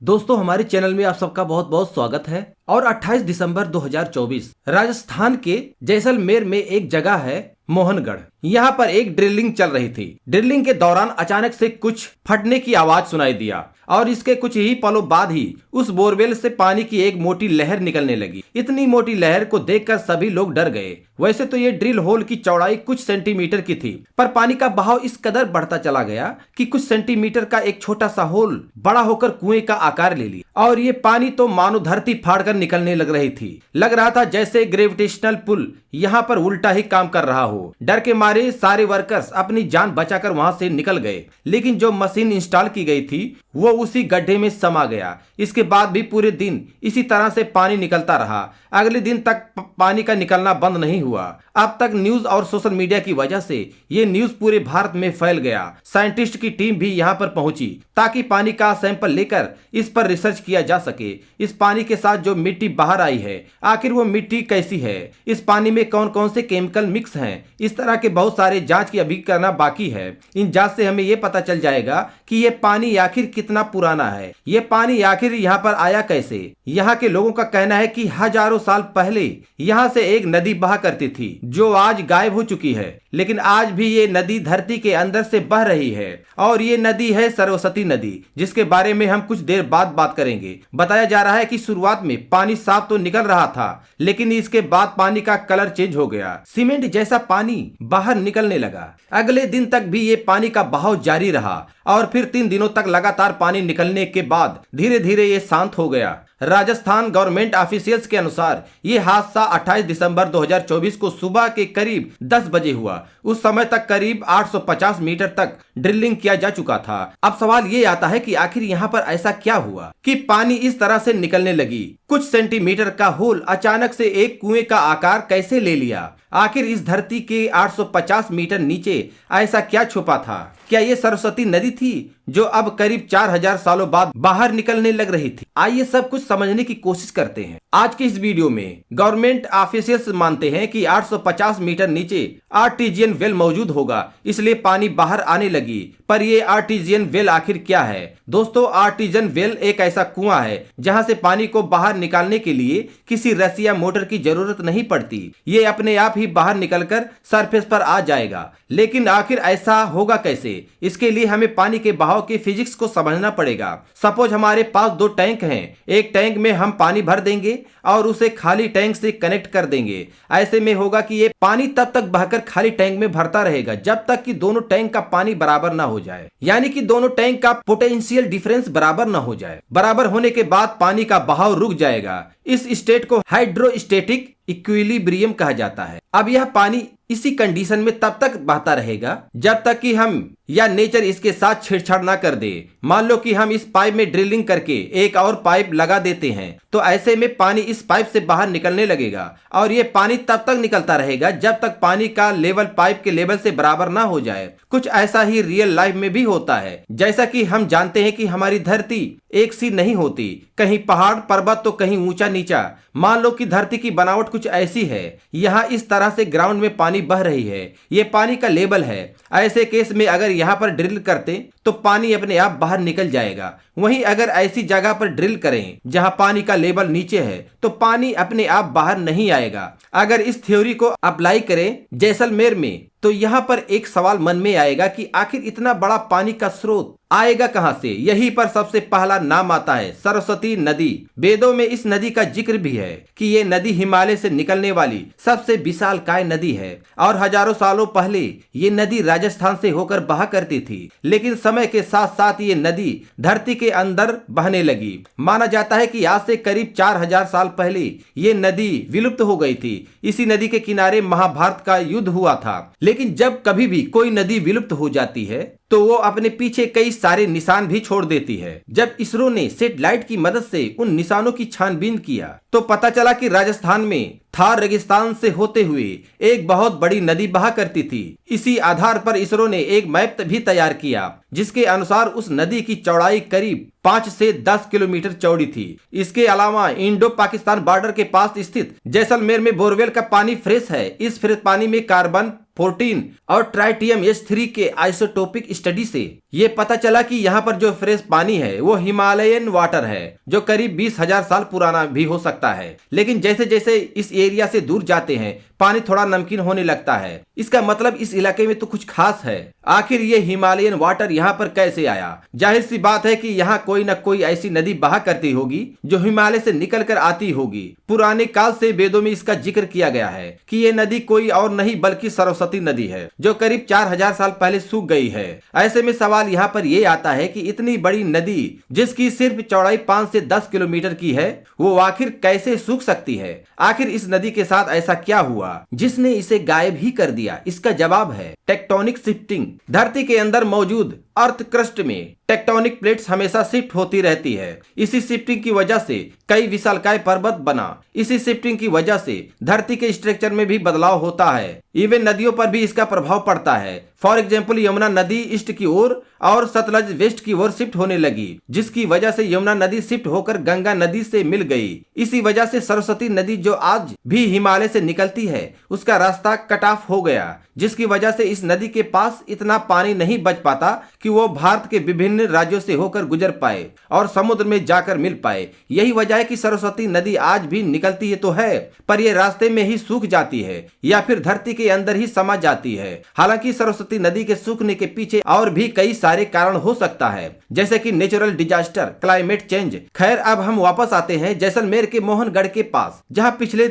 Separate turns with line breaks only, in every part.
दोस्तों हमारे चैनल में आप सबका बहुत बहुत स्वागत है। और 28 दिसंबर 2024 राजस्थान के जैसलमेर में एक जगह है मोहनगढ़। यहाँ पर एक ड्रिलिंग चल रही थी। ड्रिलिंग के दौरान अचानक से कुछ फटने की आवाज सुनाई दिया और इसके कुछ ही पलों बाद ही उस बोरवेल से पानी की एक मोटी लहर निकलने लगी। इतनी मोटी लहर को देखकर सभी लोग डर गए। वैसे तो ये ड्रिल होल की चौड़ाई कुछ सेंटीमीटर की थी, पर पानी का बहाव इस कदर बढ़ता चला गया कि कुछ सेंटीमीटर का एक छोटा सा होल बड़ा होकर कुएं का आकार ले लिया और ये पानी तो मानो धरती फाड़कर निकलने लग रही थी। लग रहा था जैसे ग्रेविटेशनल पुल यहाँ पर उल्टा ही काम कर रहा हो। डर के मारे सारे वर्कर्स अपनी जान बचाकर वहां से निकल गए, लेकिन जो मशीन इंस्टॉल की गई थी वो उसी गड्ढे में समा गया। इसके बाद भी पूरे दिन इसी तरह से पानी निकलता रहा। अगले दिन तक पानी का निकलना बंद नहीं हुआ। अब तक न्यूज और सोशल मीडिया की वजह से ये न्यूज पूरे भारत में फैल गया। साइंटिस्ट की टीम भी यहाँ पर पहुंची ताकि पानी का सैंपल लेकर इस पर रिसर्च किया जा सके। इस पानी के साथ जो मिट्टी बाहर आई है, आखिर वो मिट्टी कैसी है, इस पानी में कौन कौन से केमिकल मिक्स हैं, इस तरह के बहुत सारे जांच की अभी करना बाकी है। इन जांच से हमें ये पता चल जाएगा कि ये पानी आखिर कितना पुराना है, ये पानी आखिर यहाँ पर आया कैसे। यहाँ के लोगों का कहना है कि हजारों साल पहले यहाँ से एक नदी बहा करती थी जो आज गायब हो चुकी है, लेकिन आज भी ये नदी धरती के अंदर से बह रही है और ये नदी है सरस्वती नदी, जिसके बारे में हम कुछ देर बाद बात करेंगे। बताया जा रहा है कि शुरुआत में पानी साफ तो निकल रहा था, लेकिन इसके बाद पानी का कलर चेंज हो गया, सीमेंट जैसा पानी बाहर निकलने लगा। अगले दिन तक भी ये पानी का बहाव जारी रहा और फिर 3 दिनों तक लगातार पानी निकलने के बाद धीरे धीरे ये शांत हो गया। राजस्थान गवर्नमेंट ऑफिशियल्स के अनुसार ये हादसा 28 दिसंबर 2024 को सुबह के करीब 10 बजे हुआ। उस समय तक करीब 850 मीटर तक ड्रिलिंग किया जा चुका था। अब सवाल ये आता है कि आखिर यहाँ पर ऐसा क्या हुआ कि पानी इस तरह से निकलने लगी। कुछ सेंटीमीटर का होल अचानक से एक कुएं का आकार कैसे ले लिया। आखिर इस धरती के 850 मीटर नीचे ऐसा क्या छुपा था। क्या ये सरस्वती नदी थी जो अब करीब 4000 सालों बाद बाहर निकलने लग रही थी। आइए सब कुछ समझने की कोशिश करते हैं। आज के इस वीडियो में गवर्नमेंट ऑफिशियल्स मानते हैं कि 850 मीटर नीचे आर्टिजियन वेल मौजूद होगा, इसलिए पानी बाहर आने लगी। पर ये आर्टिजियन वेल आखिर क्या है? दोस्तों, आर्टिजियन वेल एक ऐसा कुआं है जहां से पानी को बाहर निकालने के लिए किसी रस्सी या मोटर की जरूरत नहीं पड़ती। ये अपने आप ही बाहर निकलकर सरफेस पर आ जाएगा। लेकिन आखिर ऐसा होगा कैसे? इसके लिए हमें पानी के बहाव के फिजिक्स को समझना पड़ेगा। सपोज हमारे पास 2 टैंक हैं। एक टैंक में हम पानी भर देंगे और उसे खाली टैंक से कनेक्ट कर देंगे। ऐसे में होगा कि ये पानी तब तक बहकर खाली टैंक में भरता रहेगा जब तक कि दोनों टैंक का पानी बराबर ना हो जाए, यानी कि दोनों टैंक का पोटेंशियल डिफरेंस बराबर ना हो जाए। बराबर होने के बाद पानी का बहाव रुक जाएगा। इस स्टेट को हाइड्रोस्टेटिक इक्विलिब्रियम कहा जाता है। अब यह पानी इसी कंडीशन में तब तक बहता रहेगा जब तक कि हम या नेचर इसके साथ छेड़छाड़ ना कर दे। मान लो कि हम इस पाइप में ड्रिलिंग करके एक और पाइप लगा देते हैं, तो ऐसे में पानी इस पाइप से बाहर निकलने लगेगा और ये पानी तब तक निकलता रहेगा जब तक पानी का लेवल पाइप के लेवल से बराबर ना हो जाए। कुछ ऐसा ही रियल लाइफ में भी होता है। जैसा कि हम जानते हैं कि हमारी धरती एक सी नहीं होती, कहीं पहाड़ पर्वत तो कहीं ऊंचा नीचा। मान लो कि धरती की बनावट कुछ ऐसी है, यहाँ इस तरह से ग्राउंड में पानी बह रही है, ये पानी का लेवल है। ऐसे केस में अगर यहाँ पर ड्रिल करते तो पानी अपने आप बाहर निकल जाएगा। वहीं अगर ऐसी जगह पर ड्रिल करें जहां पानी का लेवल नीचे है तो पानी अपने आप बाहर नहीं आएगा। अगर इस थ्योरी को अप्लाई करें जैसलमेर में तो यहाँ पर एक सवाल मन में आएगा कि आखिर इतना बड़ा पानी का स्रोत आएगा कहां से। यहीं पर सबसे पहला नाम आता है सरस्वती नदी। वेदों में इस नदी का जिक्र भी है कि ये नदी हिमालय से निकलने वाली सबसे विशालकाय नदी है और हजारों सालों पहले ये नदी राजस्थान से होकर बहा करती थी, लेकिन समय के साथ साथ ये नदी धरती के अंदर बहने लगी। माना जाता है कि आज से करीब 4000 साल पहले ये नदी विलुप्त हो गई थी। इसी नदी के किनारे महाभारत का युद्ध हुआ था। लेकिन जब कभी भी कोई नदी विलुप्त हो जाती है तो वो अपने पीछे कई सारे निशान भी छोड़ देती है। जब इसरो ने सैटेलाइट की मदद से उन निशानों की छानबीन किया तो पता चला कि राजस्थान में थार रेगिस्तान से होते हुए एक बहुत बड़ी नदी बहा करती थी। इसी आधार पर इसरो ने एक मैप भी तैयार किया जिसके अनुसार उस नदी की चौड़ाई करीब 5 से 10 किलोमीटर चौड़ी थी। इसके अलावा इंडो पाकिस्तान बॉर्डर के पास स्थित जैसलमेर में बोरवेल का पानी फ्रेश है। इस फ्रेश पानी में कार्बन 14 और ट्राइटियम H3 के आइसोटोपिक स्टडी से ये पता चला कि यहाँ पर जो फ्रेश पानी है वो हिमालयन वाटर है, जो करीब 20,000 साल पुराना भी हो सकता है। लेकिन जैसे जैसे इस एरिया से दूर जाते हैं पानी थोड़ा नमकीन होने लगता है। इसका मतलब इस इलाके में तो कुछ खास है। आखिर ये हिमालयन वाटर यहाँ पर कैसे आया? जाहिर सी बात है कि यहाँ कोई न कोई ऐसी नदी बहा करती होगी जो हिमालय से निकल कर आती होगी। पुराने काल से वेदों में इसका जिक्र किया गया है कि ये नदी कोई और नहीं बल्कि सरस्वती नदी है, जो करीब 4,000 साल पहले सूख गई है। ऐसे में सवाल यहाँ पर ये आता है कि इतनी बड़ी नदी जिसकी सिर्फ चौड़ाई 5 से 10 किलोमीटर की है, वो आखिर कैसे सूख सकती है? आखिर इस नदी के साथ ऐसा क्या हुआ जिसने इसे गायब ही कर दिया? इसका जवाब है टेक्टोनिक शिफ्टिंग। धरती के अंदर मौजूद अर्थ क्रस्ट में टेक्टोनिक प्लेट्स हमेशा शिफ्ट होती रहती है। इसी शिफ्टिंग की वजह से कई विशालकाय पर्वत बना। इसी शिफ्टिंग की वजह से धरती के स्ट्रक्चर में भी बदलाव होता है। इवन नदियों पर भी इसका प्रभाव पड़ता है। फॉर एग्जाम्पल, यमुना नदी ईस्ट की ओर और सतलज वेस्ट की ओर शिफ्ट होने लगी, जिसकी वजह से यमुना नदी शिफ्ट होकर गंगा नदी से मिल गई। इसी वजह से सरस्वती नदी जो आज भी हिमालय से निकलती है उसका रास्ता कट ऑफ हो गया, जिसकी वजह से इस नदी के पास इतना पानी नहीं बच पाता कि वो भारत के विभिन्न राज्यों से होकर गुजर पाए और समुद्र में जाकर मिल पाए। यही वजह है कि सरस्वती नदी आज भी निकलती है तो है, पर ये रास्ते में ही सूख जाती है या फिर धरती के अंदर ही समा जाती है। हालांकि सरस्वती नदी के सूखने के पीछे और भी कई सारे कारण हो सकता है, जैसे कि नेचुरल डिजास्टर, क्लाइमेट चेंज। खैर, अब हम वापस आते हैं जैसलमेर के मोहनगढ़ के पास, जहाँ पिछले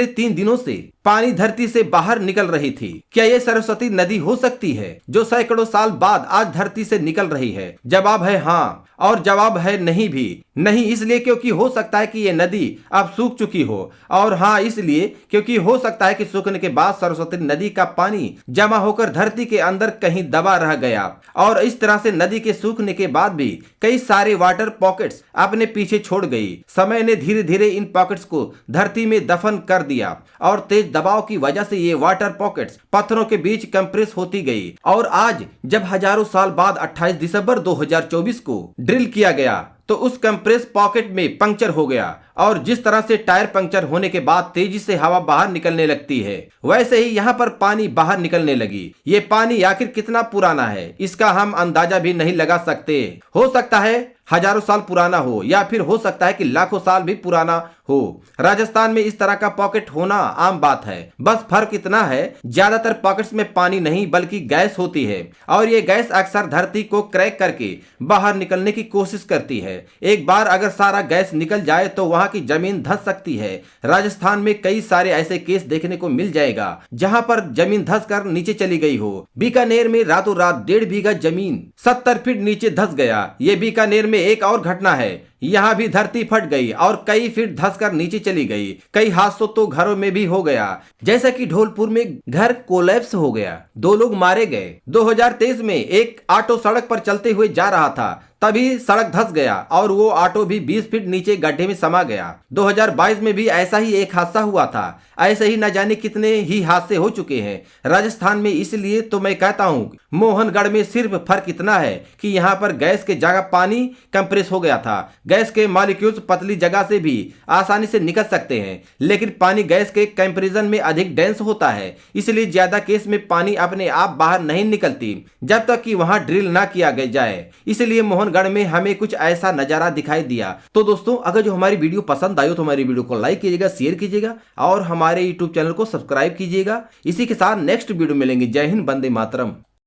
3 दिनों से पानी धरती से बाहर निकल रही थी। क्या ये सरस्वती नदी हो सकती है जो सैकड़ों साल बाद आज धरती से निकल रही है? जवाब है हाँ, और जवाब है नहीं भी। नहीं इसलिए क्योंकि हो सकता है कि ये नदी अब सूख चुकी हो, और हाँ इसलिए क्योंकि हो सकता है कि सूखने के बाद सरस्वती नदी का पानी जमा होकर धरती के अंदर कहीं दबा रह गया, और इस तरह से नदी के सूखने के बाद भी कई सारे वाटर पॉकेट्स अपने पीछे छोड़ गई। समय ने धीरे धीरे इन पॉकेट्स को धरती में दफन कर दिया, और तेज दबाव की वजह से ये वाटर पॉकेट्स पत्थरों के बीच कंप्रेस होती गई। और आज जब हजारों साल बाद 28 दिसंबर 2024 को ड्रिल किया गया तो उस कंप्रेस पॉकेट में पंक्चर हो गया, और जिस तरह से टायर पंक्चर होने के बाद तेजी से हवा बाहर निकलने लगती है, वैसे ही यहाँ पर पानी बाहर निकलने लगी। ये पानी आखिर कितना पुराना है इसका हम अंदाजा भी नहीं लगा सकते। हो सकता है हजारों साल पुराना हो, या फिर हो सकता है कि लाखों साल भी पुराना हो। राजस्थान में इस तरह का पॉकेट होना आम बात है। बस फर्क इतना है, ज्यादातर पॉकेट्स में पानी नहीं बल्कि गैस होती है, और ये गैस अक्सर धरती को क्रैक करके बाहर निकलने की कोशिश करती है। एक बार अगर सारा गैस निकल जाए तो वहां की जमीन धंस सकती है। राजस्थान में कई सारे ऐसे केस देखने को मिल जाएगा जहां पर जमीन धंस कर नीचे चली गई हो। बीकानेर में रातों रात 1.5 बीघा जमीन 70 फीट नीचे धंस गया। ये बीकानेर में एक और घटना है। यहाँ भी धरती फट गई और कई फीट धंसकर नीचे चली गई। कई हादसों तो घरों में भी हो गया, जैसा कि धौलपुर में घर कोलैप्स हो गया, 2 लोग मारे गए। 2023 में एक ऑटो सड़क पर चलते हुए जा रहा था, तभी सड़क धंस गया और वो ऑटो भी 20 फीट नीचे गड्ढे में समा गया। 2022 में भी ऐसा ही एक हादसा हुआ था। ऐसे ही न जाने कितने ही हादसे हो चुके हैं राजस्थान में। इसलिए तो मैं कहता हूँ मोहनगढ़ में सिर्फ फर्क इतना है कि यहाँ पर गैस के जगह पानी कंप्रेस हो गया था। गैस के मॉलिक्यूल्स पतली जगह से भी आसानी से निकल सकते हैं, लेकिन पानी गैस के कंपैरिजन में अधिक डेंस होता है, इसलिए ज्यादा केस में पानी अपने आप बाहर नहीं निकलती जब तक कि वहां ड्रिल ना किया जाए। इसलिए मोहनगढ़ में हमें कुछ ऐसा नजारा दिखाई दिया। तो दोस्तों, अगर जो हमारी वीडियो पसंद आई हो तो हमारी वीडियो को लाइक कीजिएगा, शेयर कीजिएगा और हमारे यूट्यूब चैनल को सब्सक्राइब कीजिएगा। इसी के साथ नेक्स्ट वीडियो मिलेंगे। जय हिंद, वंदे मातरम।